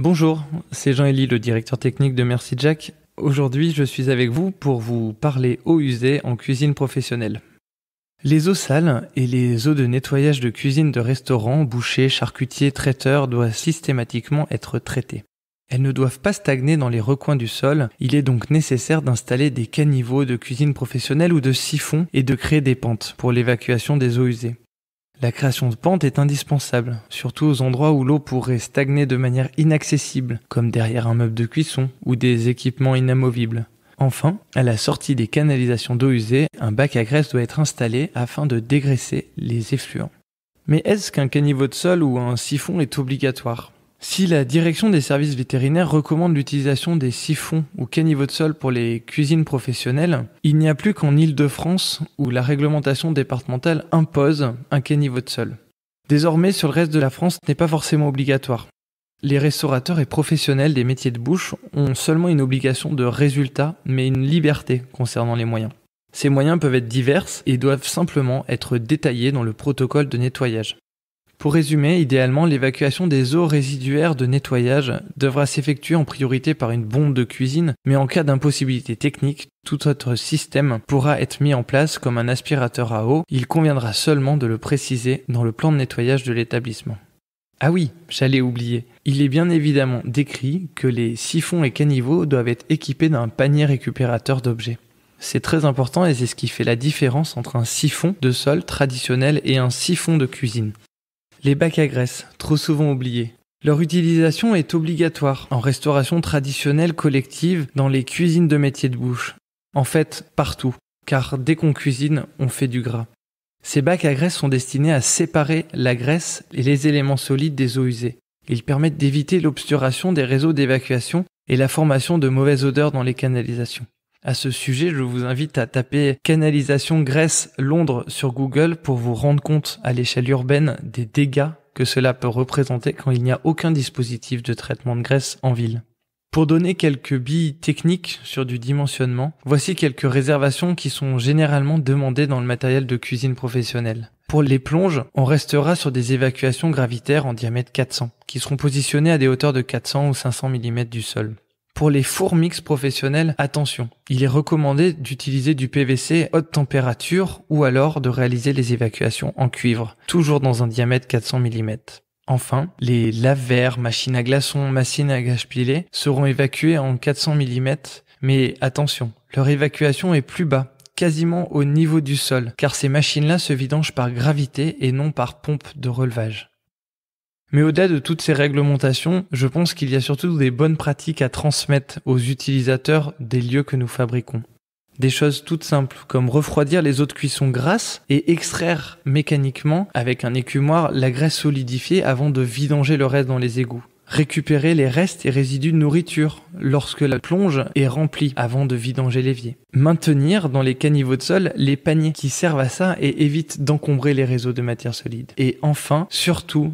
Bonjour, c'est Jean-Élie, le directeur technique de Merci Jack. Aujourd'hui, je suis avec vous pour vous parler eau usée en cuisine professionnelle. Les eaux sales et les eaux de nettoyage de cuisine de restaurants, bouchers, charcutiers, traiteurs doivent systématiquement être traitées. Elles ne doivent pas stagner dans les recoins du sol, il est donc nécessaire d'installer des caniveaux de cuisine professionnelle ou de siphons et de créer des pentes pour l'évacuation des eaux usées. La création de pentes est indispensable, surtout aux endroits où l'eau pourrait stagner de manière inaccessible, comme derrière un meuble de cuisson ou des équipements inamovibles. Enfin, à la sortie des canalisations d'eau usée, un bac à graisse doit être installé afin de dégraisser les effluents. Mais est-ce qu'un caniveau de sol ou un siphon est obligatoire ? Si la direction des services vétérinaires recommande l'utilisation des siphons ou caniveaux de sol pour les cuisines professionnelles, il n'y a plus qu'en Île-de-France où la réglementation départementale impose un caniveau de sol. Désormais, sur le reste de la France, ce n'est pas forcément obligatoire. Les restaurateurs et professionnels des métiers de bouche ont seulement une obligation de résultat, mais une liberté concernant les moyens. Ces moyens peuvent être divers et doivent simplement être détaillés dans le protocole de nettoyage. Pour résumer, idéalement, l'évacuation des eaux résiduaires de nettoyage devra s'effectuer en priorité par une bombe de cuisine, mais en cas d'impossibilité technique, tout autre système pourra être mis en place comme un aspirateur à eau. Il conviendra seulement de le préciser dans le plan de nettoyage de l'établissement. Ah oui, j'allais oublier. Il est bien évidemment décrit que les siphons et caniveaux doivent être équipés d'un panier récupérateur d'objets. C'est très important et c'est ce qui fait la différence entre un siphon de sol traditionnel et un siphon de cuisine. Les bacs à graisse, trop souvent oubliés. Leur utilisation est obligatoire en restauration traditionnelle collective dans les cuisines de métiers de bouche. En fait, partout, car dès qu'on cuisine, on fait du gras. Ces bacs à graisse sont destinés à séparer la graisse et les éléments solides des eaux usées. Ils permettent d'éviter l'obturation des réseaux d'évacuation et la formation de mauvaises odeurs dans les canalisations. À ce sujet, je vous invite à taper canalisation graisse Londres sur Google pour vous rendre compte à l'échelle urbaine des dégâts que cela peut représenter quand il n'y a aucun dispositif de traitement de graisse en ville. Pour donner quelques billes techniques sur du dimensionnement, voici quelques réservations qui sont généralement demandées dans le matériel de cuisine professionnelle. Pour les plonges, on restera sur des évacuations gravitaires en diamètre 400, qui seront positionnées à des hauteurs de 400 ou 500 mm du sol. Pour les fours mixtes professionnels, attention, il est recommandé d'utiliser du PVC haute température ou alors de réaliser les évacuations en cuivre, toujours dans un diamètre 400 mm. Enfin, les lave-verres, machines à glaçons, machines à gâche pilé seront évacuées en 400 mm, mais attention, leur évacuation est plus bas, quasiment au niveau du sol, car ces machines-là se vidangent par gravité et non par pompe de relevage. Mais au-delà de toutes ces réglementations, je pense qu'il y a surtout des bonnes pratiques à transmettre aux utilisateurs des lieux que nous fabriquons. Des choses toutes simples, comme refroidir les eaux de cuisson grasses et extraire mécaniquement, avec un écumoire, la graisse solidifiée avant de vidanger le reste dans les égouts. Récupérer les restes et résidus de nourriture lorsque la plonge est remplie avant de vidanger l'évier. Maintenir dans les caniveaux de sol les paniers qui servent à ça et évitent d'encombrer les réseaux de matière solide. Et enfin, surtout,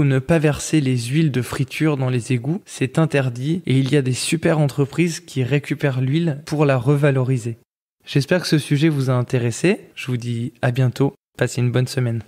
ne pas verser les huiles de friture dans les égouts, c'est interdit et il y a des super entreprises qui récupèrent l'huile pour la revaloriser. J'espère que ce sujet vous a intéressé, je vous dis à bientôt, passez une bonne semaine.